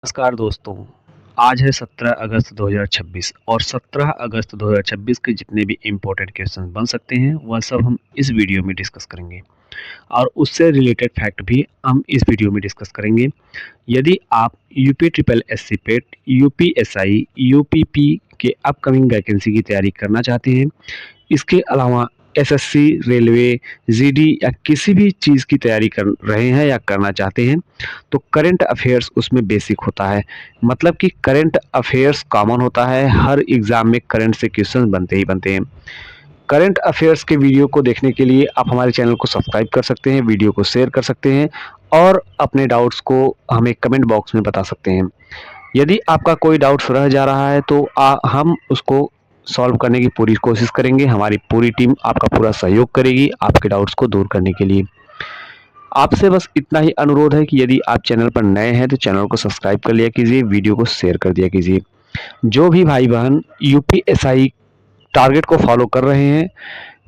नमस्कार दोस्तों। आज है 17 अगस्त 2026 और 17 अगस्त 2026 के जितने भी इम्पोर्टेंट क्वेश्चन बन सकते हैं वह सब हम इस वीडियो में डिस्कस करेंगे और उससे रिलेटेड फैक्ट भी हम इस वीडियो में डिस्कस करेंगे। यदि आप यूपी ट्रिपल एससी पेट, यूपीएसआई, यूपीपी के अपकमिंग वैकेंसी की तैयारी करना चाहते हैं, इसके अलावा एसएससी, रेलवे, जीडी या किसी भी चीज़ की तैयारी कर रहे हैं या करना चाहते हैं तो करंट अफेयर्स उसमें बेसिक होता है। मतलब कि करंट अफेयर्स कॉमन होता है, हर एग्ज़ाम में करंट से क्वेश्चन बनते ही बनते हैं। करंट अफेयर्स के वीडियो को देखने के लिए आप हमारे चैनल को सब्सक्राइब कर सकते हैं, वीडियो को शेयर कर सकते हैं और अपने डाउट्स को हमें कमेंट बॉक्स में बता सकते हैं। यदि आपका कोई डाउट्स रह जा रहा है तो हम उसको सॉल्व करने की पूरी कोशिश करेंगे। हमारी पूरी टीम आपका पूरा सहयोग करेगी आपके डाउट्स को दूर करने के लिए। आपसे बस इतना ही अनुरोध है कि यदि आप चैनल पर नए हैं तो चैनल को सब्सक्राइब कर लिया कीजिए, वीडियो को शेयर कर दिया कीजिए। जो भी भाई बहन यूपीएसआई टारगेट को फॉलो कर रहे हैं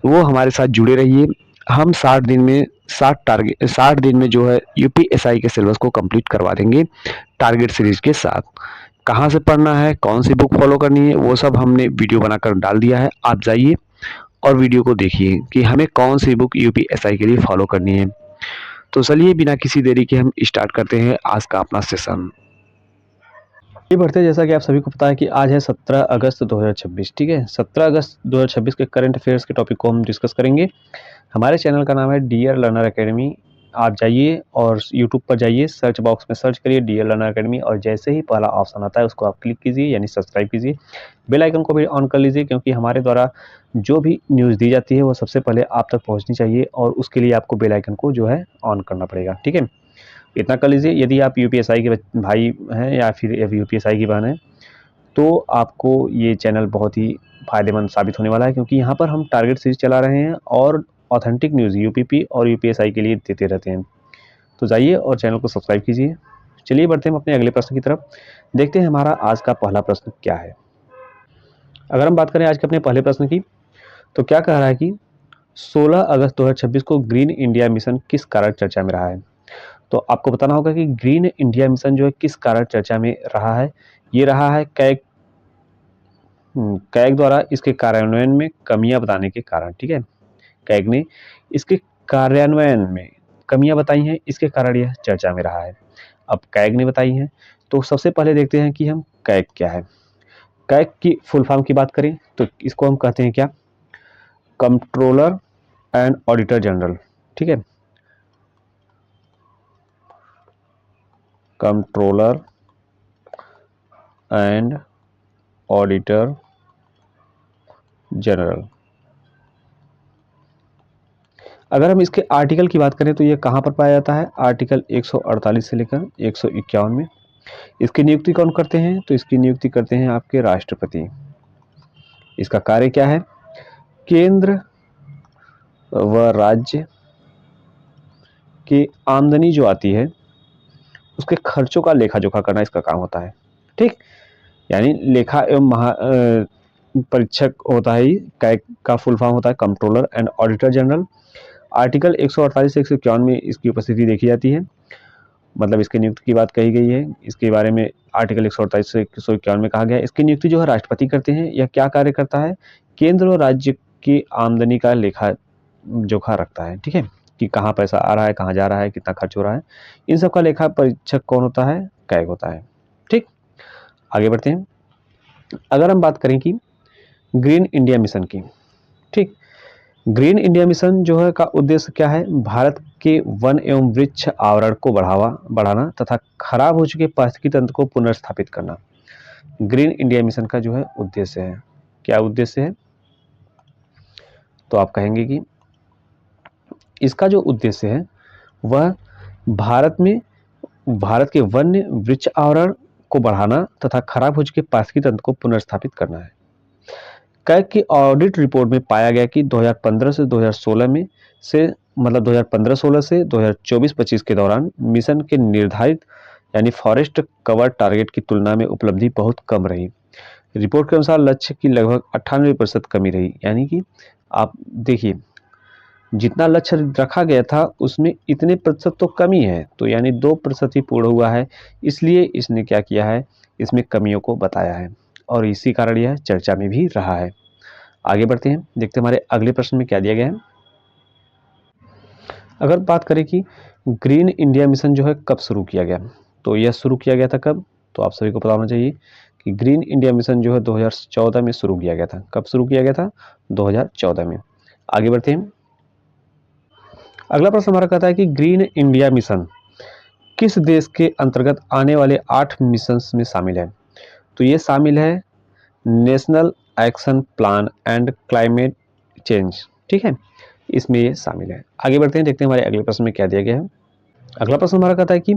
वो हमारे साथ जुड़े रहिए। हम 60 दिन में जो है यूपीएसआई के सिलेबस को कंप्लीट करवा देंगे टारगेट सीरीज के साथ। कहाँ से पढ़ना है, कौन सी बुक फॉलो करनी है, वो सब हमने वीडियो बनाकर डाल दिया है। आप जाइए और वीडियो को देखिए कि हमें कौन सी बुक यूपीएसआई के लिए फॉलो करनी है। तो चलिए बिना किसी देरी के हम स्टार्ट करते हैं आज का अपना सेशन। ये बढ़ते जैसा कि आप सभी को पता है कि आज है 17 अगस्त 2026। ठीक है, 17 अगस्त 2026 के करंट अफेयर्स के टॉपिक को हम डिस्कस करेंगे। हमारे चैनल का नाम है डियर लर्नर एकेडमी। आप जाइए और यूट्यूब पर जाइए, सर्च बॉक्स में सर्च करिए डियर लर्नर एकेडमी और जैसे ही पहला ऑप्शन आता है उसको आप क्लिक कीजिए यानी सब्सक्राइब कीजिए। बेल आइकन को भी ऑन कर लीजिए क्योंकि हमारे द्वारा जो भी न्यूज़ दी जाती है वो सबसे पहले आप तक पहुंचनी चाहिए और उसके लिए आपको बेल आइकन को जो है ऑन करना पड़ेगा। ठीक है, इतना कर लीजिए। यदि आप यूपीएसआई के भाई हैं या फिर यूपीएसआई की बहन हैं तो आपको ये चैनल बहुत ही फ़ायदेमंद साबित होने वाला है क्योंकि यहाँ पर हम टारगेट सीरीज चला रहे हैं और ऑथेंटिक न्यूज़ यूपीपी और यूपीएसआई के लिए देते रहते हैं। तो जाइए और चैनल को सब्सक्राइब कीजिए। चलिए बढ़ते हैं हम अपने अगले प्रश्न की तरफ। देखते हैं हमारा आज का पहला प्रश्न क्या है। अगर हम बात करें आज के अपने पहले प्रश्न की तो क्या कह रहा है कि 16 अगस्त 2026 को ग्रीन इंडिया मिशन किस कारण चर्चा में रहा है। तो आपको बताना होगा कि ग्रीन इंडिया मिशन जो है किस कारण चर्चा में रहा है। ये रहा है कैग द्वारा इसके कार्यान्वयन में कमियां बताने के कारण। ठीक है, कैग ने इसके कार्यान्वयन में कमियां बताई हैं, इसके कारण यह चर्चा में रहा है। अब कैग ने बताई हैं तो सबसे पहले देखते हैं कि हम कैग क्या है। कैग की फुल फॉर्म की बात करें तो इसको हम कहते हैं क्या, कंट्रोलर एंड ऑडिटर जनरल। ठीक है, कंट्रोलर एंड ऑडिटर जनरल। अगर हम इसके आर्टिकल की बात करें तो ये कहाँ पर पाया जाता है, आर्टिकल 148 से लेकर 151 में। इसकी नियुक्ति कौन करते हैं, तो इसकी नियुक्ति करते हैं आपके राष्ट्रपति। इसका कार्य क्या है, केंद्र व राज्य की आमदनी जो आती है उसके खर्चों का लेखा जोखा करना इसका काम होता है। ठीक, यानी लेखा एवं परीक्षक होता है। कैग का फुल फॉर्म होता है controller and auditor general. Article 148 से 151 में इसकी उपस्थिति देखी जाती है, मतलब इसकी नियुक्ति की बात कही गई है। इसके बारे में आर्टिकल 148 से 151 में कहा गया है इसकी नियुक्ति जो है राष्ट्रपति करते हैं। यह क्या कार्य करता है, केंद्र और राज्य की आमदनी का लेखा जोखा रखता है। ठीक है, कि कहाँ पैसा आ रहा है, कहाँ जा रहा है, कितना खर्च हो रहा है, इन सब का लेखा परीक्षक कौन होता है, कैग होता है। ठीक, आगे बढ़ते हैं। अगर हम बात करें कि ग्रीन इंडिया मिशन की, ठीक, ग्रीन इंडिया मिशन जो है का उद्देश्य क्या है, भारत के वन एवं वृक्ष आवरण को बढ़ाना तथा खराब हो चुके पारिस्थितिकी तंत्र को पुनर्स्थापित करना। ग्रीन इंडिया मिशन का जो है उद्देश्य है। क्या उद्देश्य है, तो आप कहेंगे कि इसका जो उद्देश्य है वह भारत के वन्य वृक्ष आवरण को बढ़ाना तथा खराब हो चुके पारिस्थितिकी तंत्र को पुनर्स्थापित करना है। कैग की ऑडिट रिपोर्ट में पाया गया कि 2015 से 2016 में से मतलब 2015-16 से 2024-25 के दौरान मिशन के निर्धारित यानी फॉरेस्ट कवर टारगेट की तुलना में उपलब्धि बहुत कम रही। रिपोर्ट के अनुसार लक्ष्य की लगभग 98% कमी रही। यानी कि आप देखिए, जितना लक्ष्य रखा गया था उसमें इतने प्रतिशत तो कमी है, तो यानी 2% ही पूर्ण हुआ है, इसलिए इसने क्या किया है, इसमें कमियों को बताया है और इसी कारण यह चर्चा में भी रहा है। आगे बढ़ते हैं, देखते हैं हमारे अगले प्रश्न में क्या दिया गया है। अगर बात करें कि ग्रीन इंडिया मिशन जो है कब शुरू किया गया, तो यह शुरू किया गया था कब, तो आप सभी को पता होना चाहिए कि ग्रीन इंडिया मिशन जो है 2014 में शुरू किया गया था। कब शुरू किया गया था, 2014 में। आगे बढ़ते हैं, अगला प्रश्न हमारा कहता है कि ग्रीन इंडिया मिशन किस देश के अंतर्गत आने वाले 8 मिशंस में शामिल है, तो ये शामिल है national action plan and climate change, ठीक है, इसमें ये शामिल है। आगे बढ़ते हैं, देखते हैं हमारे अगले प्रश्न में क्या दिया गया है। अगला प्रश्न हमारा कहता है कि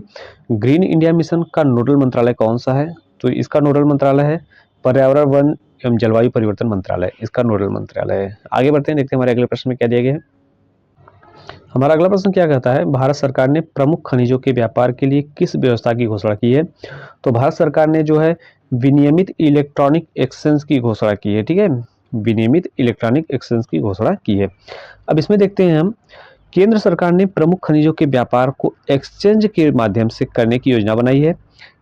ग्रीन इंडिया मिशन का नोडल मंत्रालय कौन सा है, तो इसका नोडल मंत्रालय है पर्यावरण वन एवं जलवायु परिवर्तन मंत्रालय, इसका नोडल मंत्रालय है। आगे बढ़ते हैं, देखते हैं हमारे अगले प्रश्न में क्या दिया गया है। हमारा अगला प्रश्न क्या कहता है, भारत सरकार ने प्रमुख खनिजों के व्यापार के लिए किस व्यवस्था की घोषणा की है, तो भारत सरकार ने जो है विनियमित इलेक्ट्रॉनिक एक्सचेंज की घोषणा की है, ठीक है, विनियमित इलेक्ट्रॉनिक एक्सचेंज की घोषणा की है। अब इसमें देखते हैं हम, केंद्र सरकार ने प्रमुख खनिजों के व्यापार को एक्सचेंज के माध्यम से करने की योजना बनाई है।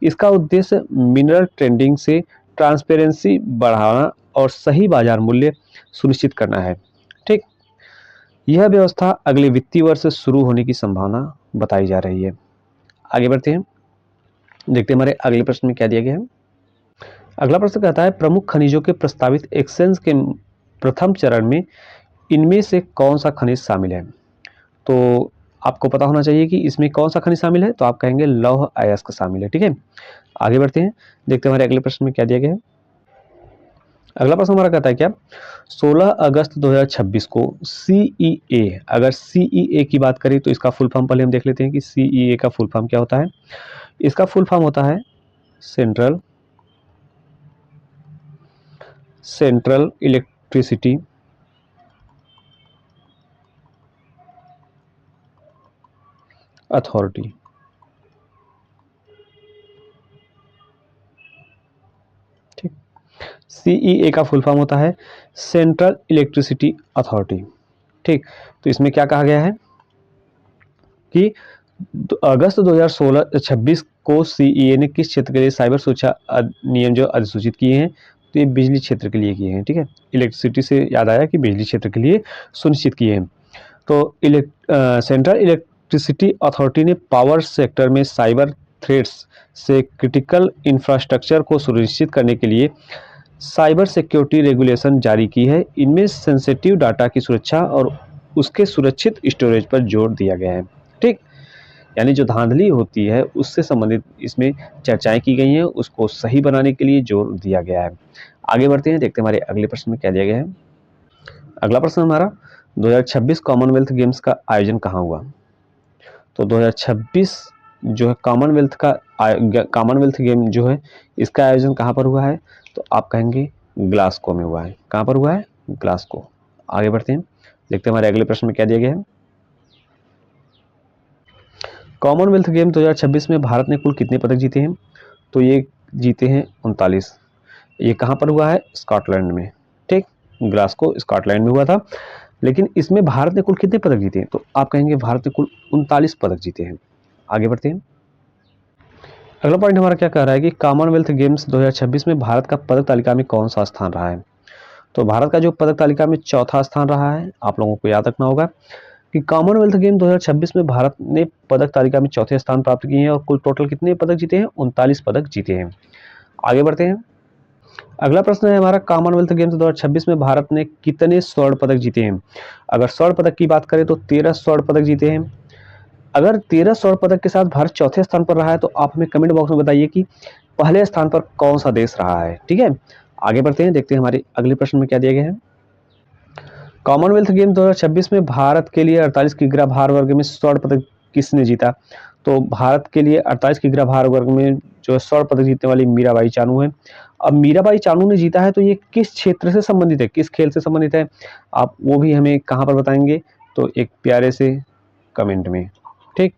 इसका उद्देश्य मिनरल ट्रेडिंग से ट्रांसपेरेंसी बढ़ाना और सही बाजार मूल्य सुनिश्चित करना है, ठीक। यह व्यवस्था अगले वित्तीय वर्ष से शुरू होने की संभावना बताई जा रही है। आगे बढ़ते हैं, देखते हैं हमारे अगले प्रश्न में क्या दिया गया है। अगला प्रश्न कहता है प्रमुख खनिजों के प्रस्तावित एक्सचेंज के प्रथम चरण में इनमें से कौन सा खनिज शामिल है, तो आपको पता होना चाहिए कि इसमें कौन सा खनिज शामिल है, तो आप कहेंगे लौह अयस्क शामिल है, ठीक है। आगे बढ़ते हैं, देखते हैं हमारे अगले प्रश्न में क्या दिया गया है। अगला प्रश्न हमारा कहता है क्या, 16 अगस्त 2026 को सीईए, अगर सीईए की बात करें तो इसका फुल फॉर्म पहले हम देख लेते हैं कि सीईए का फुल फॉर्म क्या होता है। इसका फुल फॉर्म होता है सेंट्रल इलेक्ट्रिसिटी अथॉरिटी, ठीक। सीईए का फुल फॉर्म होता है सेंट्रल इलेक्ट्रिसिटी अथॉरिटी, ठीक। तो इसमें क्या कहा गया है कि अगस्त 2026 को सीईए ने किस क्षेत्र के लिए साइबर सुरक्षा नियम जो अधिसूचित किए हैं, तो ये बिजली क्षेत्र के लिए किए हैं, ठीक है। इलेक्ट्रिसिटी से याद आया कि बिजली क्षेत्र के लिए सुनिश्चित किए हैं। तो सेंट्रल इलेक्ट्रिसिटी अथॉरिटी ने पावर सेक्टर में साइबर थ्रेट्स से क्रिटिकल इंफ्रास्ट्रक्चर को सुनिश्चित करने के लिए साइबर सिक्योरिटी रेगुलेशन जारी की है। इनमें सेंसिटिव डाटा की सुरक्षा और उसके सुरक्षित स्टोरेज पर जोर दिया गया है, ठीक। यानी जो धांधली होती है उससे संबंधित इसमें चर्चाएं की गई हैं, उसको सही बनाने के लिए जोर दिया गया है। आगे बढ़ते हैं, देखते हैं हमारे अगले प्रश्न में क्या दिया गया है। अगला प्रश्न हमारा 2026 कॉमनवेल्थ गेम्स का आयोजन कहाँ हुआ, तो 2026 जो है कॉमनवेल्थ गेम जो है इसका आयोजन कहाँ पर हुआ है, तो आप कहेंगे ग्लासगो में हुआ है। कहाँ पर हुआ है, ग्लासगो। आगे बढ़ते हैं, देखते हैं हमारे अगले प्रश्न में क्या दिया गया है। कॉमनवेल्थ गेम 2026 में भारत ने कुल कितने पदक जीते हैं, तो ये जीते हैं 39। ये कहाँ पर हुआ है, स्कॉटलैंड में, ठीक। ग्लासगो स्कॉटलैंड में हुआ था, लेकिन इसमें भारत ने कुल कितने पदक जीते हैं, तो आप कहेंगे भारत ने कुल 39 पदक जीते हैं। आगे बढ़ते हैं, अगला पॉइंट हमारा क्या कह रहा है कि कॉमनवेल्थ गेम्स 2026 में भारत का पदक तालिका में कौन सा स्थान रहा है, तो भारत का जो पदक तालिका में चौथा स्थान रहा है। आप लोगों को याद रखना होगा कि कॉमनवेल्थ गेम 2026 में भारत ने पदक तालिका में चौथे स्थान प्राप्त किए हैं और कुल टोटल कितने पदक जीते हैं, 39 पदक जीते हैं। आगे बढ़ते हैं, अगला प्रश्न है हमारा कॉमनवेल्थ गेम्स 2026 में भारत ने कितने स्वर्ण पदक जीते हैं। अगर स्वर्ण पदक की बात करें तो 13 स्वर्ण पदक जीते हैं। अगर 13 स्वर्ण पदक के साथ भारत चौथे स्थान पर रहा है तो आप हमें कमेंट बॉक्स में बताइए कि पहले स्थान पर कौन सा देश रहा है, ठीक है। आगे बढ़ते हैं, देखते हैं हमारे अगले प्रश्न में क्या दिया गया है। कॉमनवेल्थ गेम 2026 में भारत के लिए 48 किग्रा भार वर्ग में स्वर्ण पदक किसने जीता, तो भारत के लिए 48 किग्रा भार वर्ग में जो स्वर्ण पदक जीतने वाली मीराबाई चानू है। अब मीराबाई चानू ने जीता है तो ये किस क्षेत्र से संबंधित है, किस खेल से संबंधित है, आप वो भी हमें कहाँ पर बताएंगे, तो एक प्यारे से कमेंट में, ठीक।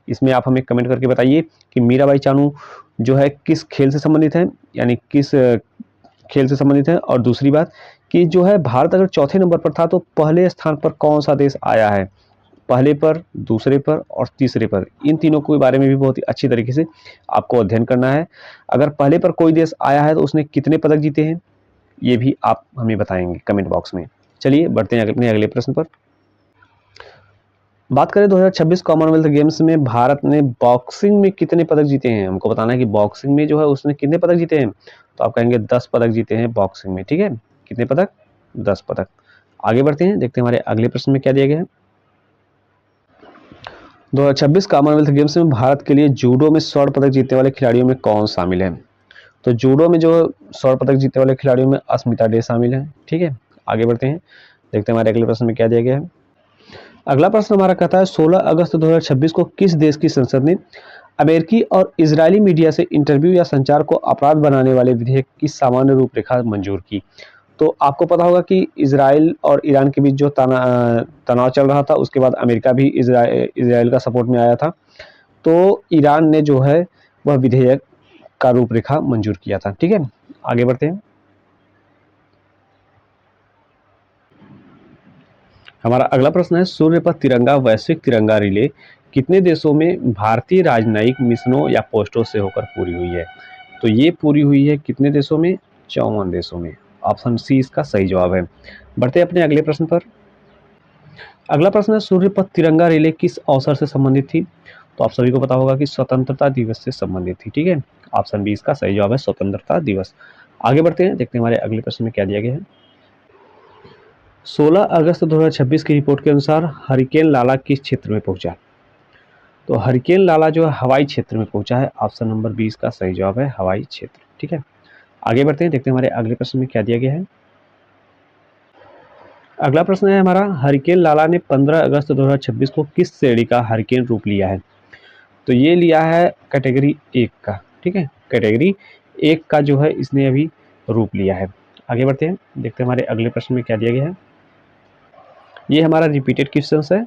इसमें आप हमें कमेंट करके बताइए कि मीराबाई चानू जो है किस खेल से संबंधित है, यानी किस खेल से संबंधित है। और दूसरी बात कि जो है भारत अगर चौथे नंबर पर था तो पहले स्थान पर कौन सा देश आया है, पहले पर, दूसरे पर और तीसरे पर। इन तीनों के बारे में भी बहुत ही अच्छी तरीके से आपको अध्ययन करना है। अगर पहले पर कोई देश आया है तो उसने कितने पदक जीते हैं, ये भी आप हमें बताएंगे कमेंट बॉक्स में। चलिए बढ़ते हैं अपने अगले प्रश्न पर। बात करें 2026 कॉमनवेल्थ गेम्स में भारत ने बॉक्सिंग में कितने पदक जीते हैं। हमको बताना है कि बॉक्सिंग में जो है उसने कितने पदक जीते हैं, तो आप कहेंगे 10 पदक जीते हैं बॉक्सिंग में। ठीक है, कितने पदक, 10 पदक। आगे बढ़ते हैं, देखते हैं हमारे अगले प्रश्न में क्या दिया गया है। 2026 कॉमनवेल्थ गेम्स में भारत के लिए जूडो में स्वर्ण पदक जीतने वाले खिलाड़ियों में कौन शामिल है। तो जूडो में जो स्वर्ण पदक जीतने वाले खिलाड़ियों में अस्मिता डे शामिल है। ठीक है, आगे बढ़ते हैं, देखते हैं हमारे अगले प्रश्न में क्या दिया गया है। अगला प्रश्न हमारा कहता है 16 अगस्त 2026 को किस देश की संसद ने अमेरिकी और इजरायली मीडिया से इंटरव्यू या संचार को अपराध बनाने वाले विधेयक की सामान्य रूपरेखा मंजूर की। तो आपको पता होगा कि इजराइल और ईरान के बीच जो तनाव चल रहा था, उसके बाद अमेरिका भी इजराइल का सपोर्ट में आया था। तो ईरान ने जो है वह विधेयक का रूपरेखा मंजूर किया था। ठीक है, आगे बढ़ते हैं। हमारा अगला प्रश्न है सूर्य पर तिरंगा वैश्विक तिरंगा रिले कितने देशों में भारतीय राजनयिक मिशनों या पोस्टों से होकर पूरी हुई है। तो ये पूरी हुई है कितने देशों में, 54 देशों में। ऑप्शन सी इसका सही जवाब है। बढ़ते हैं अपने अगले प्रश्न पर। अगला प्रश्न है सूर्य पर तिरंगा रिले किस अवसर से संबंधित थी। तो आप सभी को पता होगा कि स्वतंत्रता दिवस से संबंधित थी। ठीक है, ऑप्शन बी इसका सही जवाब है, स्वतंत्रता दिवस। आगे बढ़ते हैं, देखते हैं हमारे अगले प्रश्न में क्या दिया गया है। 16 अगस्त 2026 की रिपोर्ट के अनुसार हरिकेन लाला किस क्षेत्र में पहुंचा। तो हरिकेन लाला जो है हवाई क्षेत्र में पहुंचा है। ऑप्शन नंबर 20 का सही जवाब है, हवाई क्षेत्र। ठीक है, आगे बढ़ते हैं, देखते हैं हमारे अगले प्रश्न में क्या दिया गया है। अगला प्रश्न है हमारा हरिकेन लाला ने 15 अगस्त 2026 को किस श्रेणी का हरिकेन रूप लिया है। तो ये लिया है कैटेगरी 1 का। ठीक है, कैटेगरी 1 का जो है इसने अभी रूप लिया है। आगे बढ़ते हैं, देखते हैं हमारे अगले प्रश्न में क्या दिया गया है। ये हमारा रिपीटेड क्वेश्चन है।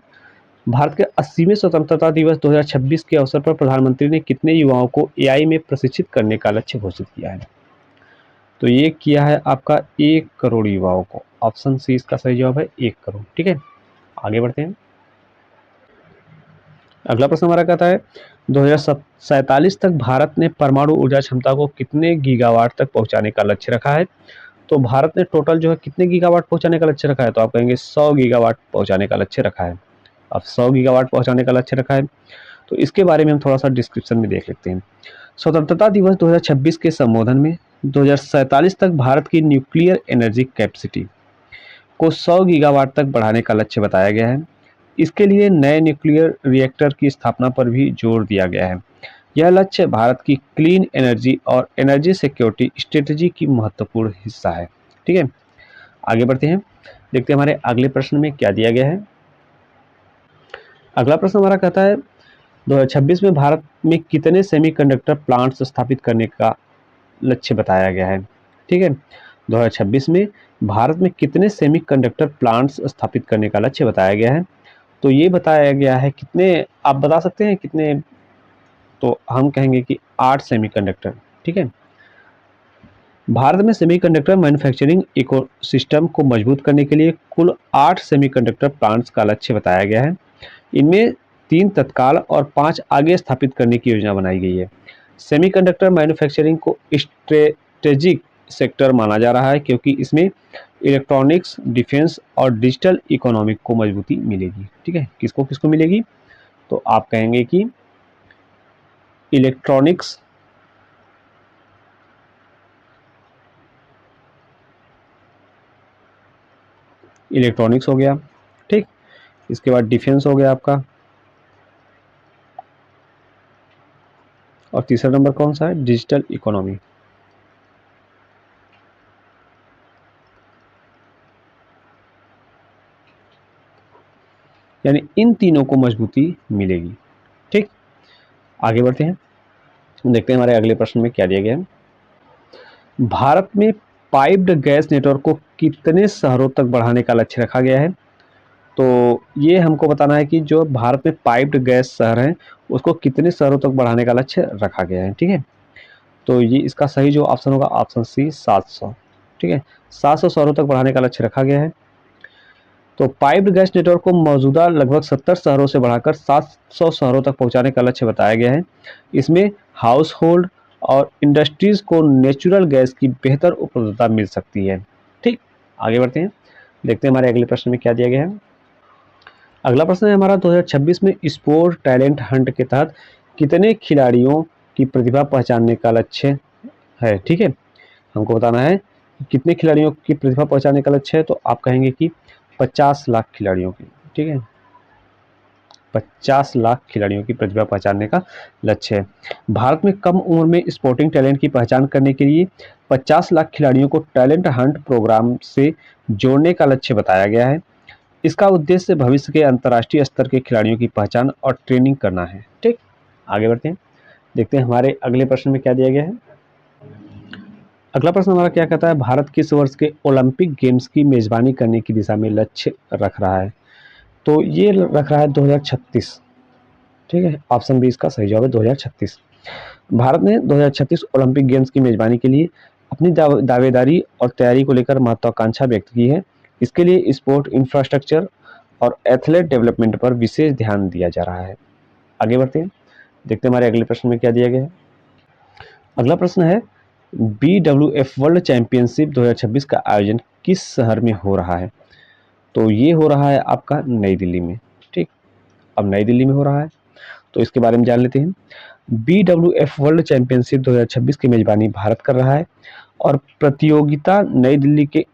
भारत के 80वें स्वतंत्रता दिवस 2026 के अवसर पर प्रधानमंत्री ने कितने युवाओं को एआई में प्रशिक्षित करने का लक्ष्य घोषित किया है। तो ये किया है आपका 1 करोड़ युवाओं को। ऑप्शन सी इसका सही जवाब है, 1 करोड़। ठीक है, आगे बढ़ते हैं। अगला प्रश्न हमारा कहता है 2047 तक भारत ने परमाणु ऊर्जा क्षमता को कितने गीगावाट तक पहुंचाने का लक्ष्य रखा है। तो भारत ने टोटल जो है कितने गीगावाट पहुंचाने का लक्ष्य रखा है। तो आप कहेंगे 100 गीगावाट पहुंचाने का लक्ष्य रखा है। अब 100 गीगावाट पहुंचाने का लक्ष्य रखा है, तो इसके बारे में हम थोड़ा सा डिस्क्रिप्शन में देख लेते हैं। स्वतंत्रता दिवस 2026 के संबोधन में 2047 तक भारत की न्यूक्लियर एनर्जी कैपेसिटी को 100 गीगावाट तक बढ़ाने का लक्ष्य बताया गया है। इसके लिए नए न्यूक्लियर रिएक्टर की स्थापना पर भी जोर दिया गया है। यह लक्ष्य भारत की क्लीन एनर्जी और एनर्जी सिक्योरिटी स्ट्रेटेजी की महत्वपूर्ण हिस्सा है। ठीक है, आगे बढ़ते हैं, देखते हैं हमारे अगले प्रश्न में क्या दिया गया है। अगला प्रश्न हमारा कहता है 2026 में भारत में कितने सेमीकंडक्टर प्लांट्स स्थापित करने का लक्ष्य बताया गया है। ठीक है, 2026 में भारत में कितने सेमीकंडक्टर प्लांट्स स्थापित करने का लक्ष्य बताया गया है। तो ये बताया गया है कितने, आप बता सकते हैं कितने। तो हम कहेंगे कि 8 सेमीकंडक्टर। ठीक है, भारत में सेमीकंडक्टर मैन्युफैक्चरिंग इकोसिस्टम को मजबूत करने के लिए कुल 8 सेमीकंडक्टर प्लांट्स का लक्ष्य बताया गया है। इनमें 3 तत्काल और 5 आगे स्थापित करने की योजना बनाई गई है। सेमीकंडक्टर मैन्युफैक्चरिंग को स्ट्रेटेजिक सेक्टर माना जा रहा है क्योंकि इसमें इलेक्ट्रॉनिक्स, डिफेंस और डिजिटल इकोनॉमिक को मजबूती मिलेगी। ठीक है, किसको किसको मिलेगी। तो आप कहेंगे कि इलेक्ट्रॉनिक्स, इलेक्ट्रॉनिक्स हो गया। ठीक, इसके बाद डिफेंस हो गया आपका, और तीसरा नंबर कौन सा है, डिजिटल इकोनॉमी। यानी इन तीनों को मजबूती मिलेगी। ठीक, आगे बढ़ते हैं, देखते हैं हमारे अगले प्रश्न में क्या दिया गया है। भारत में पाइप्ड गैस नेटवर्क को कितने शहरों तक बढ़ाने का लक्ष्य रखा गया है। तो ये हमको बताना है कि जो भारत में पाइप्ड गैस शहर हैं उसको कितने शहरों तक बढ़ाने का लक्ष्य रखा गया है। ठीक है, तो ये इसका सही जो ऑप्शन होगा ऑप्शन सी 700। ठीक है। 700 शहरों तक बढ़ाने का लक्ष्य रखा गया है। तो पाइप्ड गैस नेटवर्क को मौजूदा लगभग 70 शहरों से बढ़ाकर 700 शहरों तक पहुंचाने का लक्ष्य बताया गया है। इसमें हाउस होल्ड और इंडस्ट्रीज को नेचुरल गैस की बेहतर उपलब्धता मिल सकती है। ठीक, आगे बढ़ते हैं, देखते हैं हमारे अगले प्रश्न में क्या दिया गया है। अगला प्रश्न है हमारा, 2026 में स्पोर्ट टैलेंट हंट के तहत कितने खिलाड़ियों की प्रतिभा पहचानने का लक्ष्य है। ठीक है, हमको बताना है कि कितने खिलाड़ियों की प्रतिभा पहचानने का लक्ष्य है। तो आप कहेंगे कि 50 लाख खिलाड़ियों की। ठीक है, 50 लाख खिलाड़ियों की प्रतिभा पहचानने का लक्ष्य है। भारत में कम उम्र में स्पोर्टिंग टैलेंट की पहचान करने के लिए 50 लाख खिलाड़ियों को टैलेंट हंट प्रोग्राम से जोड़ने का लक्ष्य बताया गया है। इसका उद्देश्य भविष्य के अंतर्राष्ट्रीय स्तर के खिलाड़ियों की पहचान और ट्रेनिंग करना है। ठीक, आगे बढ़ते हैं, देखते हैं हमारे अगले प्रश्न में क्या दिया गया है। अगला प्रश्न हमारा क्या कहता है, भारत किस वर्ष के ओलंपिक गेम्स की मेजबानी करने की दिशा में लक्ष्य रख रहा है। तो ये रख रहा है 2036। ठीक है, ऑप्शन बी इसका सही जवाब है 2036। भारत ने 2036 ओलंपिक गेम्स की मेजबानी के लिए अपनी दावेदारी और तैयारी को लेकर महत्वाकांक्षा व्यक्त की है। इसके लिए स्पोर्ट इंफ्रास्ट्रक्चर और एथलेट डेवलपमेंट पर विशेष ध्यान दिया जा रहा है। आगे बढ़ते हैं, देखते हैं हमारे अगले प्रश्न में क्या दिया गया है। अगला प्रश्न है, BWF वर्ल्ड चैंपियनशिप 2026 का आयोजन किस शहर में हो रहा है। तो ये हो रहा है आपका नई दिल्ली में। ठीक, अब नई दिल्ली में हो रहा है तो इसके बारे में जान लेते हैं। BWF वर्ल्ड चैंपियनशिप 2026 की मेजबानी भारत कर रहा है और प्रतियोगिता नई दिल्ली के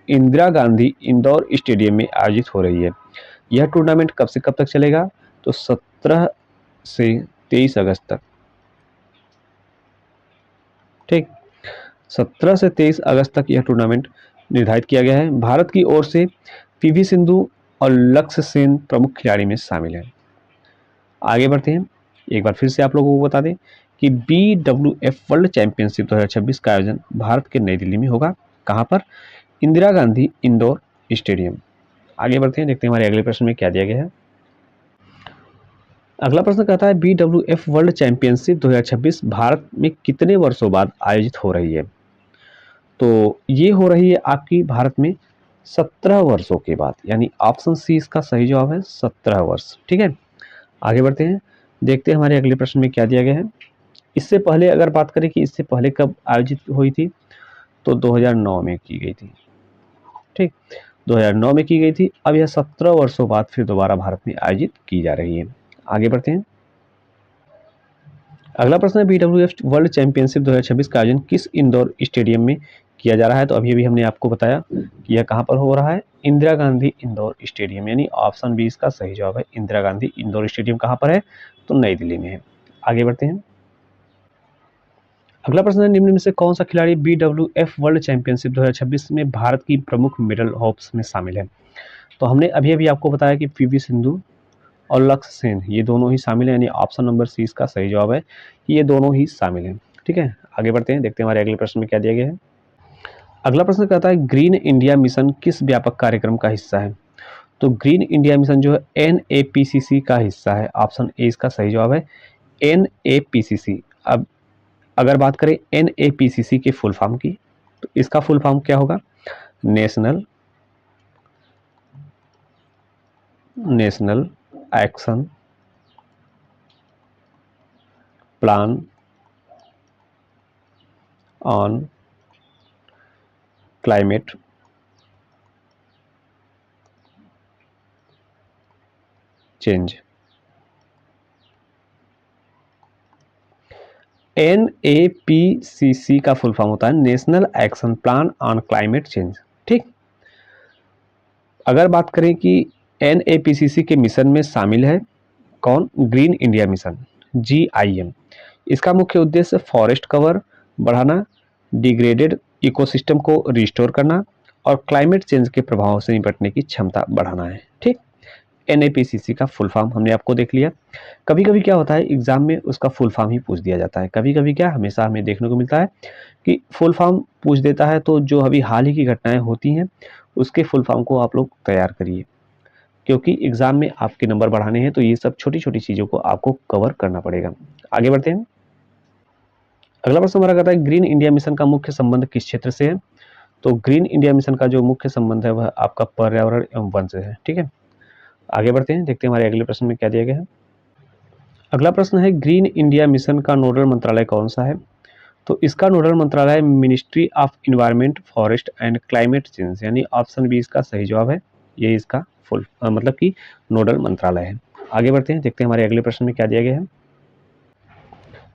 इंदिरा गांधी इंडोर स्टेडियम में आयोजित हो रही है। यह टूर्नामेंट कब से कब तक चलेगा। तो 17 से 23 अगस्त तक। ठीक, 17 से 23 अगस्त तक यह टूर्नामेंट निर्धारित किया गया है। भारत की ओर से PV सिंधु और लक्ष्य सेन प्रमुख खिलाड़ी में शामिल हैं। आगे बढ़ते हैं, एक बार फिर से आप लोगों को बता दें कि BWF वर्ल्ड चैंपियनशिप 2026 का आयोजन भारत के नई दिल्ली में होगा। कहां पर, इंदिरा गांधी इंडोर स्टेडियम। आगे बढ़ते हैं, देखते हैं हमारे अगले प्रश्न में क्या दिया गया है। अगला प्रश्न कहता है, BWF वर्ल्ड चैंपियनशिप 2026 भारत में कितने वर्षों बाद आयोजित हो रही है। तो ये हो रही है आपकी भारत में 17 वर्षों के बाद, यानी ऑप्शन सी इसका सही जवाब है 17 वर्ष। ठीक है, आगे बढ़ते हैं, देखते हैं हमारे अगले प्रश्न में क्या दिया गया है। इससे पहले अगर बात करें कि इससे पहले कब आयोजित हुई थी, तो 2009 में की गई थी। ठीक, 2009 में की गई थी। अब यह 17 वर्षों बाद फिर दोबारा भारत में आयोजित की जा रही है। आगे बढ़ते हैं, अगला प्रश्न है, BWF वर्ल्ड चैंपियनशिप 2026 का आयोजन किस इंडोर स्टेडियम में किया जा रहा है। तो अभी अभी हमने आपको बताया कि यह कहां पर हो रहा है, इंदिरा गांधी इंडोर स्टेडियम, यानी ऑप्शन बी इसका सही जवाब है। इंदिरा गांधी इंडोर स्टेडियम कहां पर है, तो नई दिल्ली में है। आगे बढ़ते हैं, अगला प्रश्न है, निम्न में से कौन सा खिलाड़ी BWF वर्ल्ड चैंपियनशिप 2026 में भारत की प्रमुख मेडल होप्स में शामिल है। तो हमने अभी अभी आपको बताया कि PV सिंधु और लक्ष्य सेन ये दोनों ही शामिल हैं, यानी ऑप्शन नंबर सी इसका सही जवाब है कि ये दोनों ही शामिल हैं। ठीक है, आगे बढ़ते हैं, देखते हैं हमारे अगले प्रश्न में क्या दिया गया है। अगला प्रश्न कहता है, ग्रीन इंडिया मिशन किस व्यापक कार्यक्रम का हिस्सा है। तो ग्रीन इंडिया मिशन जो है NAPCC का हिस्सा है। ऑप्शन ए इसका सही जवाब है NAPCC। अब अगर बात करें NAPCC के फुल फॉर्म की, तो इसका फुल फॉर्म क्या होगा, national action plan on climate change. NAPCC का फुल फॉर्म होता है national action plan on climate change. ठीक, अगर बात करें कि NAPCC के मिशन में शामिल है कौन, ग्रीन इंडिया मिशन GIM। इसका मुख्य उद्देश्य फॉरेस्ट कवर बढ़ाना, डिग्रेडेड इकोसिस्टम को रिस्टोर करना और क्लाइमेट चेंज के प्रभावों से निपटने की क्षमता बढ़ाना है। ठीक, NAPCC का फुल फॉर्म हमने आपको देख लिया। कभी कभी क्या होता है एग्जाम में उसका फुल फॉर्म ही पूछ दिया जाता है। कभी कभी क्या हमेशा हमें देखने को मिलता है कि फुल फॉर्म पूछ देता है, तो जो अभी हाल ही की घटनाएं होती हैं उसके फुल फॉर्म को आप लोग तैयार करिए, क्योंकि एग्जाम में आपके नंबर बढ़ाने हैं, तो ये सब छोटी छोटी चीज़ों को आपको कवर करना पड़ेगा। आगे बढ़ते हैं, अगला प्रश्न हमारा कहता है, ग्रीन इंडिया मिशन का मुख्य संबंध किस क्षेत्र से है। तो ग्रीन इंडिया मिशन का जो मुख्य संबंध है वह आपका पर्यावरण एवं वन से है। ठीक है, आगे बढ़ते हैं, देखते हैं हमारे अगले प्रश्न में क्या दिया गया है। अगला प्रश्न है ग्रीन इंडिया मिशन का नोडल मंत्रालय कौन सा है? तो इसका नोडल मंत्रालय ministry of environment, forest and climate change, यानी ऑप्शन बी इसका सही जवाब है। ये इसका फुल मतलब कि नोडल मंत्रालय है। आगे बढ़ते हैं, देखते हैं हमारे अगले प्रश्न में क्या दिया गया है।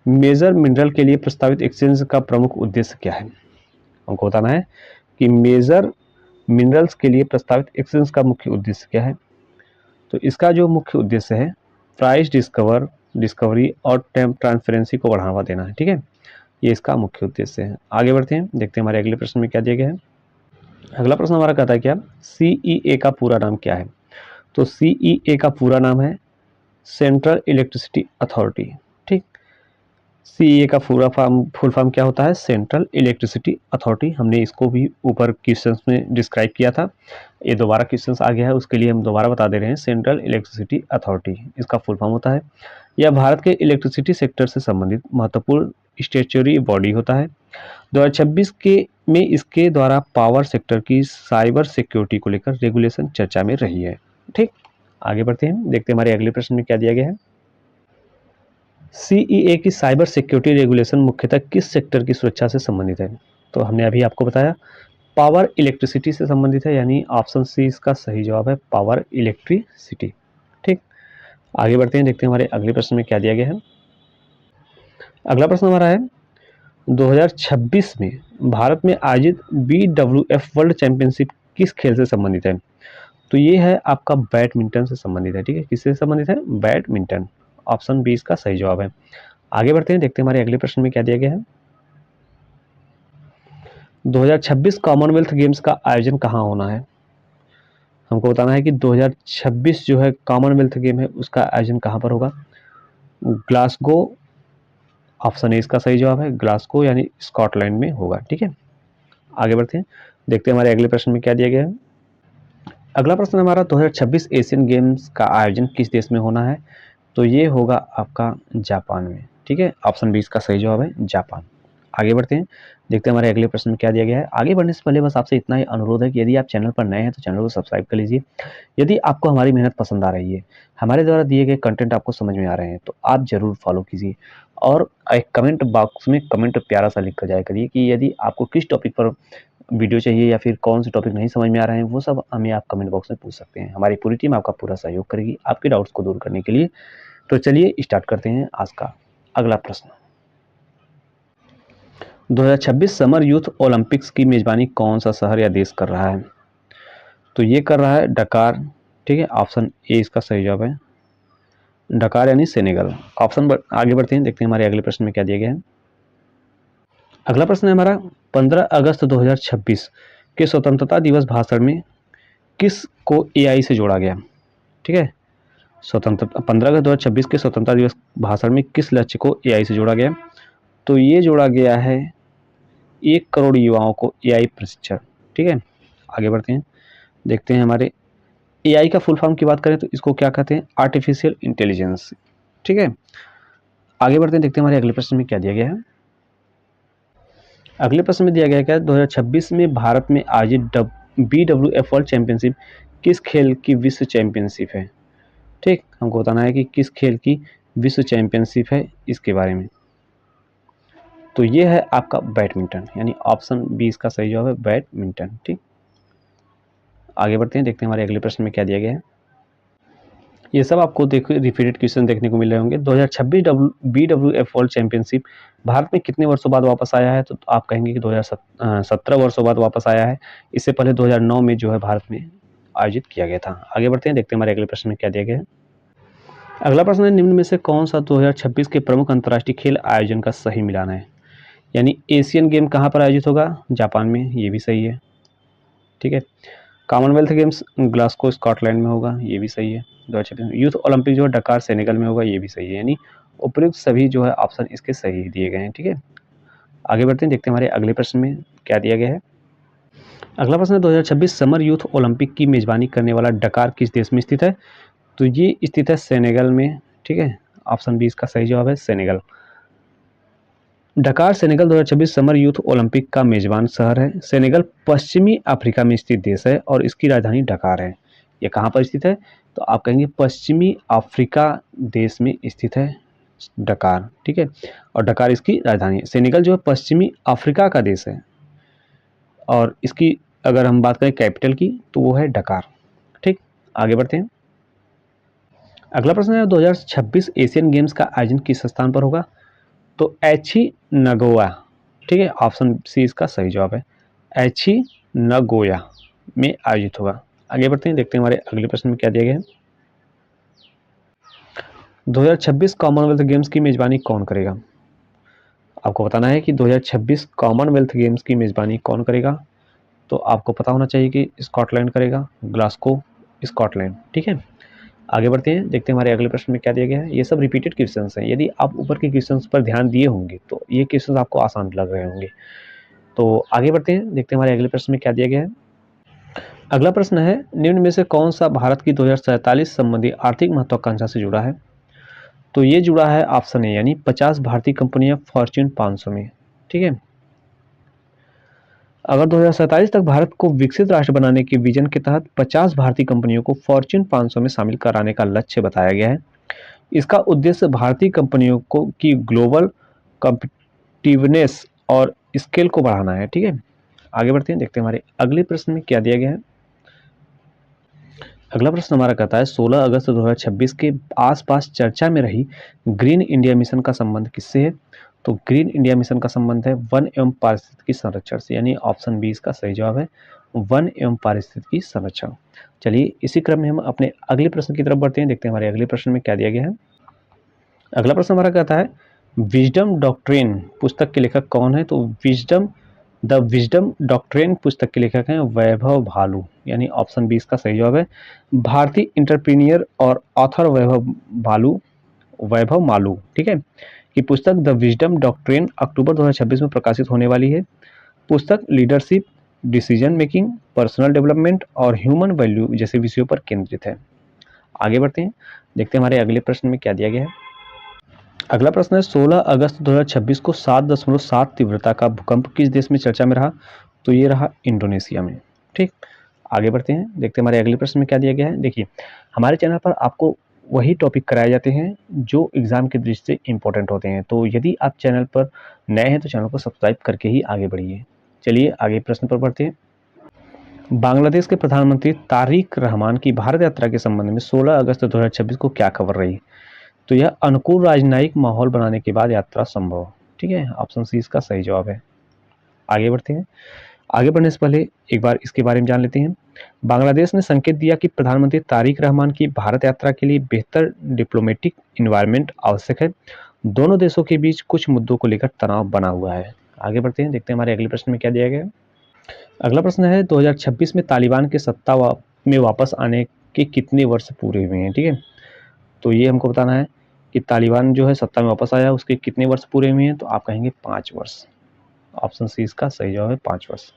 मेजर मिनरल के लिए प्रस्तावित एक्सचेंज का प्रमुख उद्देश्य क्या है? हमको बताना है कि मेजर मिनरल्स के लिए प्रस्तावित एक्सचेंज का मुख्य उद्देश्य क्या है। तो इसका जो मुख्य उद्देश्य है प्राइस डिस्कवरी और ट्रांसपेरेंसी को बढ़ावा देना है। ठीक है, ये इसका मुख्य उद्देश्य है। आगे बढ़ते हैं, देखते हैं हमारे अगले प्रश्न में क्या दिया गया है। अगला प्रश्न हमारा कहता है क्या सीईए का पूरा नाम क्या है? तो सीईए का पूरा नाम है सेंट्रल इलेक्ट्रिसिटी अथॉरिटी। ठीक, सीईए का फुल फॉर्म क्या होता है? Central electricity authority. हमने इसको भी ऊपर क्वेश्चंस में डिस्क्राइब किया था, ये दोबारा क्वेश्चंस आ गया है, उसके लिए हम दोबारा बता दे रहे हैं। सेंट्रल इलेक्ट्रिसिटी अथॉरिटी इसका फुल फॉर्म होता है। यह भारत के इलेक्ट्रिसिटी सेक्टर से संबंधित महत्वपूर्ण स्टैट्यूटरी बॉडी होता है। 2026 में इसके द्वारा पावर सेक्टर की साइबर सिक्योरिटी को लेकर रेगुलेशन चर्चा में रही है। ठीक, आगे बढ़ते हैं, देखते हैं हमारे अगले प्रश्न में क्या दिया गया है। सीईए की साइबर सिक्योरिटी रेगुलेशन मुख्यतः किस सेक्टर की सुरक्षा से संबंधित है? तो हमने अभी आपको बताया पावर इलेक्ट्रिसिटी से संबंधित है, यानी ऑप्शन सी इसका सही जवाब है, पावर इलेक्ट्रिसिटी। ठीक, आगे बढ़ते हैं, देखते हैं हमारे अगले प्रश्न में क्या दिया गया है। अगला प्रश्न हमारा है 2026 में भारत में आयोजित BWF वर्ल्ड चैंपियनशिप किस खेल से संबंधित है? तो ये है आपका बैडमिंटन से संबंधित है। ठीक है, किससे संबंधित है? बैडमिंटन। ऑप्शन बी इसका सही जवाब है। आगे बढ़ते हैं, देखते हैं हमारे अगले प्रश्न में क्या दिया गया है। 2026 कॉमनवेल्थ गेम्स का आयोजन कहाँ होना है? हमको बताना है कि 2026 जो है कॉमनवेल्थ गेम है उसका आयोजन कहाँ पर होगा? ग्लासगो, ऑप्शन ए इसका सही जवाब है, ग्लासगो यानी स्कॉटलैंड में होगा। ठीक है, आगे बढ़ते हैं, देखते हैं हमारे अगले प्रश्न में क्या दिया गया है। अगला प्रश्न हमारा 2026 एशियन गेम्स का आयोजन किस देश में होना है? तो ये होगा आपका जापान में। ठीक है, ऑप्शन बी इसका सही जवाब है, जापान। आगे बढ़ते हैं, देखते हैं हमारे अगले प्रश्न में क्या दिया गया है। आगे बढ़ने से पहले बस आपसे इतना ही अनुरोध है कि यदि आप चैनल पर नए हैं तो चैनल को सब्सक्राइब कर लीजिए। यदि आपको हमारी मेहनत पसंद आ रही है, हमारे द्वारा दिए गए कंटेंट आपको समझ में आ रहे हैं, तो आप जरूर फॉलो कीजिए और एक कमेंट बॉक्स में कमेंट प्यारा सा लिख कर जाया करिए कि यदि आपको किस टॉपिक पर वीडियो चाहिए या फिर कौन से टॉपिक नहीं समझ में आ रहे हैं, वो सब हमें आप कमेंट बॉक्स में पूछ सकते हैं। हमारी पूरी टीम आपका पूरा सहयोग करेगी आपके डाउट्स को दूर करने के लिए। तो चलिए स्टार्ट करते हैं आज का अगला प्रश्न। 2026 समर यूथ ओलंपिक्स की मेजबानी कौन सा शहर या देश कर रहा है? तो ये कर रहा है डकार। ठीक है, ऑप्शन ए इसका सही जवाब है, डकार यानी सेनेगल। आगे बढ़ते हैं, देखते हैं हमारे अगले प्रश्न में क्या दिया गया है। अगला प्रश्न है हमारा 15 अगस्त 2026 के स्वतंत्रता दिवस भाषण में किस को एआई से जोड़ा गया? ठीक है, स्वतंत्रता 15 अगस्त 2026 के स्वतंत्रता दिवस भाषण में किस लक्ष्य को एआई से जोड़ा गया? तो ये जोड़ा गया है 1 करोड़ युवाओं को एआई प्रशिक्षण। ठीक है, आगे बढ़ते हैं, देखते हैं हमारे एआई का फुल फॉर्म की बात करें तो इसको क्या कहते हैं? Artificial intelligence. ठीक है, आगे बढ़ते हैं, देखते हैं हमारे अगले प्रश्न में क्या दिया गया है। अगले प्रश्न में दिया गया क्या है 2026 में भारत में आयोजित BWF वर्ल्ड चैंपियनशिप किस खेल की विश्व चैंपियनशिप है? ठीक, हमको बताना है कि किस खेल की विश्व चैंपियनशिप है इसके बारे में। तो ये है आपका बैडमिंटन, यानी ऑप्शन बी इसका सही जवाब है, बैडमिंटन। ठीक, आगे बढ़ते हैं, देखते हैं हमारे अगले प्रश्न में क्या दिया गया है। ये सब आपको रिपीटेड क्वेश्चन देखने को मिल रहे होंगे। 2026 BWF वर्ल्ड चैंपियनशिप भारत में कितने वर्षों बाद वापस आया है? तो आप कहेंगे कि 2017 वर्षों बाद वापस आया है। इससे पहले 2009 में जो है भारत में आयोजित किया गया था। आगे बढ़ते हैं, देखते हैं हमारे अगले प्रश्न में क्या दिया गया है। अगला प्रश्न है निम्न में से कौन सा 2026 के प्रमुख अंतर्राष्ट्रीय खेल आयोजन का सही मिलान है? यानी एशियन गेम कहाँ पर आयोजित होगा? जापान में, ये भी सही है। ठीक है, कॉमनवेल्थ गेम्स ग्लासगो स्कॉटलैंड में होगा, ये भी सही है। 2026 यूथ ओलंपिक जो है डकार सेनेगल में होगा, ये भी सही है। यानी उपयुक्त सभी जो है ऑप्शन इसके सही दिए गए हैं। ठीक है, आगे बढ़ते हैं, देखते हैं हमारे अगले प्रश्न में क्या दिया गया है। अगला प्रश्न है 2026 समर यूथ ओलंपिक की मेजबानी करने वाला डकार किस देश में स्थित है? तो ये स्थित है सेनेगल में। ठीक है, ऑप्शन बी इसका सही जवाब है, Senegal. Dakar Senegal 2026 summer youth Olympic का मेजबान शहर है। सेनेगल पश्चिमी अफ्रीका में स्थित देश है और इसकी राजधानी ढकार है। ये कहाँ पर स्थित है? तो आप कहेंगे पश्चिमी अफ्रीका देश में स्थित है ढकार, ठीक है। और ढकार इसकी राजधानी है। सेनेगल जो है पश्चिमी अफ्रीका का देश है और इसकी अगर हम बात करें कैपिटल की तो वो है ढकार, ठीक। आगे बढ़ते हैं। अगला प्रश्न है 2026 एशियन गेम्स का आयोजन किस स्थान पर होगा? तो एची नगोया, ठीक है। ऑप्शन सी इसका सही जवाब है। एची नगोया में आयोजित होगा। आगे बढ़ते हैं, देखते हैं हमारे अगले प्रश्न में क्या दिया गया है। 2026 कॉमनवेल्थ गेम्स की मेजबानी कौन करेगा? आपको बताना है कि 2026 कॉमनवेल्थ गेम्स की मेजबानी कौन करेगा। तो आपको पता होना चाहिए कि स्कॉटलैंड करेगा, ग्लासगो स्कॉटलैंड, ठीक है। आगे बढ़ते हैं, देखते हैं हमारे अगले प्रश्न में क्या दिया गया है। ये सब रिपीटेड क्वेश्चंस हैं। यदि आप ऊपर के क्वेश्चंस पर ध्यान दिए होंगे तो ये क्वेश्चंस आपको आसान लग रहे होंगे। तो आगे बढ़ते हैं, देखते हैं हमारे अगले प्रश्न में क्या दिया गया है। अगला प्रश्न है, निम्न में से कौन सा भारत की 2047 संबंधी आर्थिक महत्वाकांक्षा से जुड़ा है? तो ये जुड़ा है ऑप्शन ए यानी 50 भारतीय कंपनियां फॉर्च्यून 500 में, ठीक है। अगर 2047 तक भारत को विकसित राष्ट्र बनाने के विजन के तहत 50 भारतीय कंपनियों को फॉर्च्यून 500 में शामिल कराने का लक्ष्य बताया गया है। इसका उद्देश्य भारतीय कंपनियों को की ग्लोबल कॉम्पिटिटिवनेस और स्केल को बढ़ाना है, ठीक है। आगे बढ़ते हैं, देखते हैं हमारे अगले प्रश्न में क्या दिया गया है। अगला प्रश्न हमारा कहता है 16 अगस्त 2026 के आसपास चर्चा में रही ग्रीन इंडिया मिशन का संबंध किससे है? तो ग्रीन इंडिया मिशन का संबंध है वन एवं पारिस्थितिकी संरक्षण से, यानी ऑप्शन बी इसका सही जवाब है, वन एवं पारिस्थितिकी संरक्षण। चलिए इसी क्रम में हम अपने अगले प्रश्न की तरफ बढ़ते हैं, देखते हैं हमारे अगले प्रश्न में क्या दिया गया है। अगला प्रश्न हमारा कहता है विजडम डॉक्ट्रिन पुस्तक के लेखक कौन है? तो द विजडम डॉक्ट्रिन पुस्तक के लेखक हैं वैभव भालू, यानी ऑप्शन बी इसका सही जवाब है। भारतीय इंटरप्रीनियर और ऑथर वैभव मालू, ठीक है। कि पुस्तक द विजडम डॉक्ट्रिन अक्टूबर 2026 में प्रकाशित होने वाली है। पुस्तक leadership, decision making, personal development और ह्यूमन वैल्यू जैसे विषयों पर केंद्रित है। आगे बढ़ते हैं, देखते हैं हमारे अगले प्रश्न में क्या दिया गया है। अगला प्रश्न है 16 अगस्त 2026 को 7.7 तीव्रता का भूकंप किस देश में चर्चा में रहा? तो ये रहा इंडोनेशिया में, ठीक। आगे बढ़ते हैं, देखते हैं हमारे अगले प्रश्न में क्या दिया गया है। देखिए हमारे चैनल पर आपको वही टॉपिक कराए जाते हैं जो एग्जाम की दृष्टि से इंपॉर्टेंट होते हैं। तो यदि आप चैनल पर नए हैं तो चैनल को सब्सक्राइब करके ही आगे बढ़िए। चलिए आगे प्रश्न पर बढ़ते हैं। बांग्लादेश के प्रधानमंत्री तारिक रहमान की भारत यात्रा के संबंध में 16 अगस्त 2026 को क्या खबर रही? तो यह अनुकूल राजनयिक माहौल बनाने के बाद यात्रा संभव, ठीक है। ऑप्शन सी इसका सही जवाब है। आगे बढ़ते हैं, आगे बढ़ने से पहले एक बार इसके बारे में जान लेते हैं। बांग्लादेश ने संकेत दिया कि प्रधानमंत्री तारिक रहमान की भारत यात्रा के लिए बेहतर डिप्लोमेटिक इन्वायरमेंट आवश्यक है। दोनों देशों के बीच कुछ मुद्दों को लेकर तनाव बना हुआ है। आगे बढ़ते हैं, देखते हैं हमारे अगले प्रश्न में क्या दिया गया है। अगला प्रश्न है 2026 में तालिबान के सत्ता में वापस आने के कितने वर्ष पूरे हुए हैं, ठीक है। तो ये हमको बताना है कि तालिबान जो है सत्ता में वापस आया उसके कितने वर्ष पूरे हुए हैं? तो आप कहेंगे 5 वर्ष। ऑप्शन सी इसका सही जवाब है, 5 वर्ष।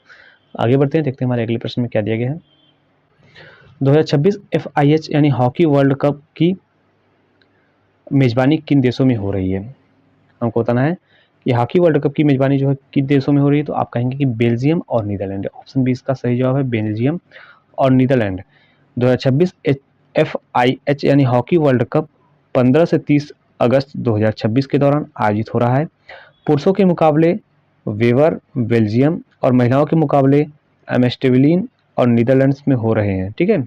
आगे बढ़ते हैं, देखते हैं हमारे अगले प्रश्न में क्या दिया गया है। 2026 FIH यानी हॉकी वर्ल्ड कप की मेजबानी किन देशों में हो रही है? हमको बताना है कि हॉकी वर्ल्ड कप की मेजबानी जो है किन देशों में हो रही है? तो आप कहेंगे कि बेल्जियम और नीदरलैंड। ऑप्शन बी इसका सही जवाब है, बेल्जियम और नीदरलैंड। 2026 FIH यानी हॉकी वर्ल्ड कप 15 से 30 अगस्त 2026 के दौरान आयोजित हो रहा है। पुरुषों के मुकाबले वेवर बेल्जियम और महिलाओं के मुकाबले एम्स्टेविलिन और नीदरलैंड्स में हो रहे हैं, ठीक है।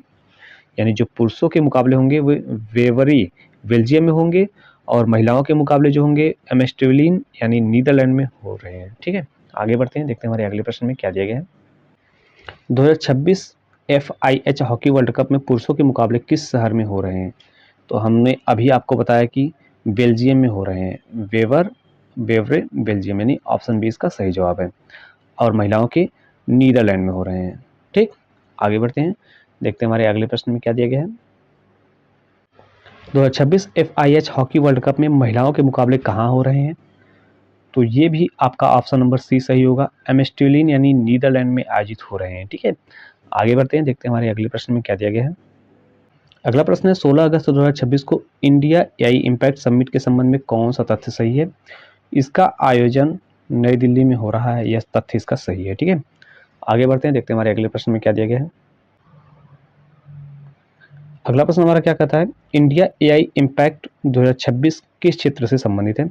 यानी जो पुरुषों के मुकाबले होंगे वे वेवरी बेल्जियम में होंगे और महिलाओं के मुकाबले जो होंगे एम्स्टेविलिन यानी नीदरलैंड में हो रहे हैं, ठीक है। आगे बढ़ते हैं, देखते हैं हमारे अगले प्रश्न में क्या दिया गया है। 2026 FIH हॉकी वर्ल्ड कप में पुरुषों के मुकाबले किस शहर में हो रहे हैं? तो हमने अभी आपको बताया कि बेल्जियम में हो रहे हैं। बेवरे बेल्जियम, यानी ऑप्शन बी इसका सही जवाब है। और महिलाओं के नीदरलैंड में हो रहे हैं, ठीक। आगे बढ़ते हैं, देखते हैं हमारे अगले प्रश्न में क्या दिया गया है। 2026 FIH हॉकी वर्ल्ड कप में महिलाओं के मुकाबले कहाँ हो रहे हैं? तो ये भी आपका ऑप्शन नंबर सी सही होगा, एम्स्टेविलिन यानी नीदरलैंड में आयोजित हो रहे हैं, ठीक है। आगे बढ़ते हैं, देखते हैं हमारे अगले प्रश्न में क्या दिया गया है। अगला प्रश्न है 16 अगस्त 2026 को इंडिया AI इम्पैक्ट समिट के संबंध में कौन सा तथ्य सही है? इसका आयोजन नई दिल्ली में हो रहा है, यह तथ्य इसका सही है। ठीक है, आगे बढ़ते हैं, देखते हैं हमारे अगले प्रश्न में क्या दिया गया है। अगला प्रश्न हमारा क्या कहता है, इंडिया एआई इम्पैक्ट 2026 किस क्षेत्र से संबंधित है?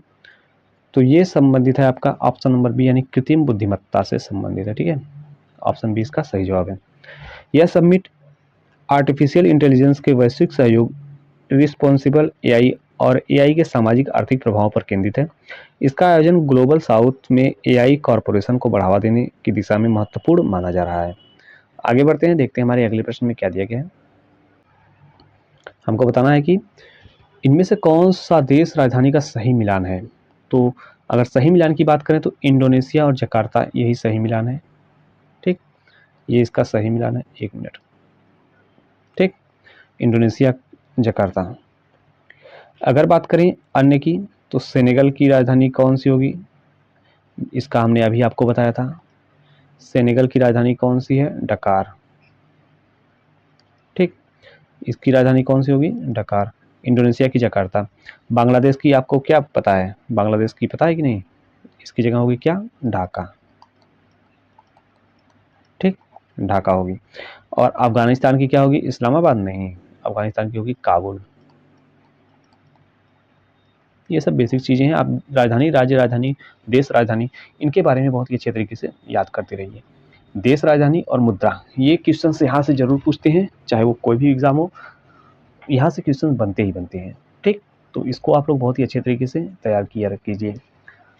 तो ये संबंधित है आपका ऑप्शन नंबर बी यानी कृत्रिम बुद्धिमत्ता से संबंधित है। ठीक है, ऑप्शन बी इसका सही जवाब है। यह समिट आर्टिफिशियल इंटेलिजेंस के वैश्विक सहयोग, रिस्पॉन्सिबल एआई और एआई के सामाजिक आर्थिक प्रभावों पर केंद्रित है। इसका आयोजन ग्लोबल साउथ में एआई कॉरपोरेशन को बढ़ावा देने की दिशा में महत्वपूर्ण माना जा रहा है। आगे बढ़ते हैं, देखते हैं हमारे अगले प्रश्न में क्या दिया गया है। हमको बताना है कि इनमें से कौन सा देश राजधानी का सही मिलान है। तो अगर सही मिलान की बात करें तो इंडोनेशिया और जकार्ता यही सही मिलान है। ठीक, ये इसका सही मिलान है। 1 मिनट। ठीक, इंडोनेशिया, जकार्ता। अगर बात करें अन्य की तो सेनेगल की राजधानी कौन सी होगी, इसका हमने अभी आपको बताया था। सेनेगल की राजधानी कौन सी है, डकार। ठीक, इसकी राजधानी कौन सी होगी, डकार। इंडोनेशिया की जकार्ता। बांग्लादेश की आपको क्या पता है, बांग्लादेश की पता है कि नहीं, इसकी जगह होगी क्या, ढाका। ठीक, ढाका होगी। और अफगानिस्तान की क्या होगी, इस्लामाबाद नहीं, अफगानिस्तान की होगी काबुल। ये सब बेसिक चीज़ें हैं। आप राजधानी, राज्य राजधानी, देश राजधानी, इनके बारे में बहुत ही अच्छे तरीके से याद करते रहिए। देश राजधानी और मुद्रा, ये क्वेश्चन यहाँ से जरूर पूछते हैं, चाहे वो कोई भी एग्जाम हो, यहाँ से क्वेश्चन बनते ही बनते हैं। ठीक, तो इसको आप लोग बहुत ही अच्छे तरीके से तैयार किया कीजिए।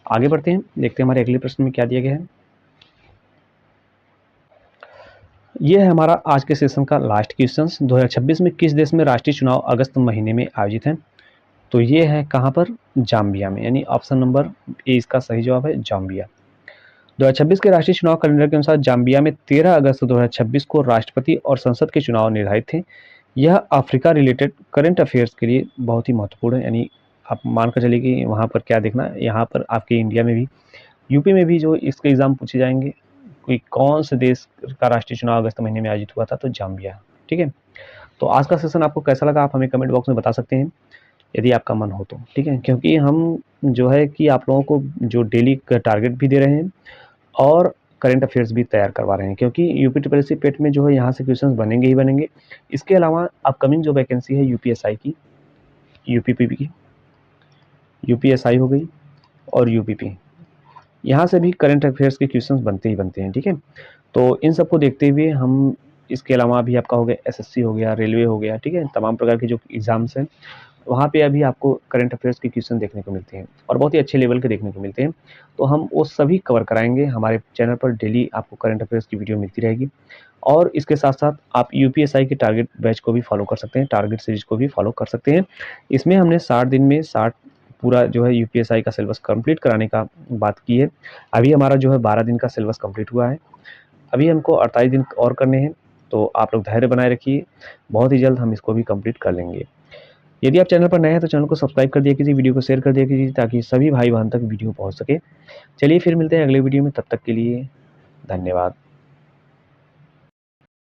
आगे बढ़ते हैं, देखते हैं हमारे अगले प्रश्न में क्या दिया गया है। ये है हमारा आज के सेशन का लास्ट क्वेश्चन। 2026 में किस देश में राष्ट्रीय चुनाव अगस्त महीने में आयोजित है? तो ये है कहाँ पर, जाम्बिया में, यानी ऑप्शन नंबर ए इसका सही जवाब है, जाम्बिया। 2026 के राष्ट्रीय चुनाव कैलेंडर के अनुसार जाम्बिया में 13 अगस्त 2026 को राष्ट्रपति और संसद के चुनाव निर्धारित थे। यह अफ्रीका रिलेटेड करंट अफेयर्स के लिए बहुत ही महत्वपूर्ण है। यानी आप मानकर चलिए कि वहाँ पर क्या देखना, यहाँ पर आपके इंडिया में भी, यूपी में भी जो इसके एग्जाम पूछे जाएंगे, कोई कौन से देश का राष्ट्रीय चुनाव अगस्त महीने में आयोजित हुआ था, तो जाम्बिया। ठीक है, तो आज का सेशन आपको कैसा लगा, आप हमें कमेंट बॉक्स में बता सकते हैं यदि आपका मन हो तो। ठीक है, क्योंकि हम जो है कि आप लोगों को जो डेली का टारगेट भी दे रहे हैं और करंट अफेयर्स भी तैयार करवा रहे हैं, क्योंकि यूपी ट्रिपल पेट में जो है यहाँ से क्वेश्चंस बनेंगे ही बनेंगे। इसके अलावा अपकमिंग जो वैकेंसी है यूपीएसआई की, यूपीपी की, यूपीएसआई हो गई और यूपीपी, यहाँ से भी करंट अफेयर्स के क्वेश्चंस बनते ही बनते हैं। ठीक है, तो इन सबको देखते हुए हम, इसके अलावा भी आपका हो गया एसएससी हो गया, रेलवे हो गया, ठीक है, तमाम प्रकार के जो एग्जाम्स हैं वहाँ पे अभी आपको करंट अफेयर्स के क्वेश्चन देखने को मिलते हैं और बहुत ही अच्छे लेवल के देखने को मिलते हैं। तो हम वो सभी कवर कराएंगे। हमारे चैनल पर डेली आपको करंट अफेयर्स की वीडियो मिलती रहेगी और इसके साथ साथ आप यूपीएसआई के टारगेट बैच को भी फॉलो कर सकते हैं, टारगेट सीरीज को भी फॉलो कर सकते हैं। इसमें हमने 60 दिन में 60 पूरा जो है यूपीएसआई का सिलेबस कंप्लीट कराने का बात की है। अभी हमारा जो है 12 दिन का सिलेबस कंप्लीट हुआ है, अभी हमको 48 दिन और करने हैं। तो आप लोग धैर्य बनाए रखिए, बहुत ही जल्द हम इसको भी कंप्लीट कर लेंगे। यदि आप चैनल पर नए हैं तो चैनल को सब्सक्राइब कर दिया कीजिए, वीडियो को शेयर कर दिया कीजिए ताकि सभी भाई बहन तक वीडियो पहुंच सके। चलिए फिर मिलते हैं अगले वीडियो में, तब तक के लिए धन्यवाद।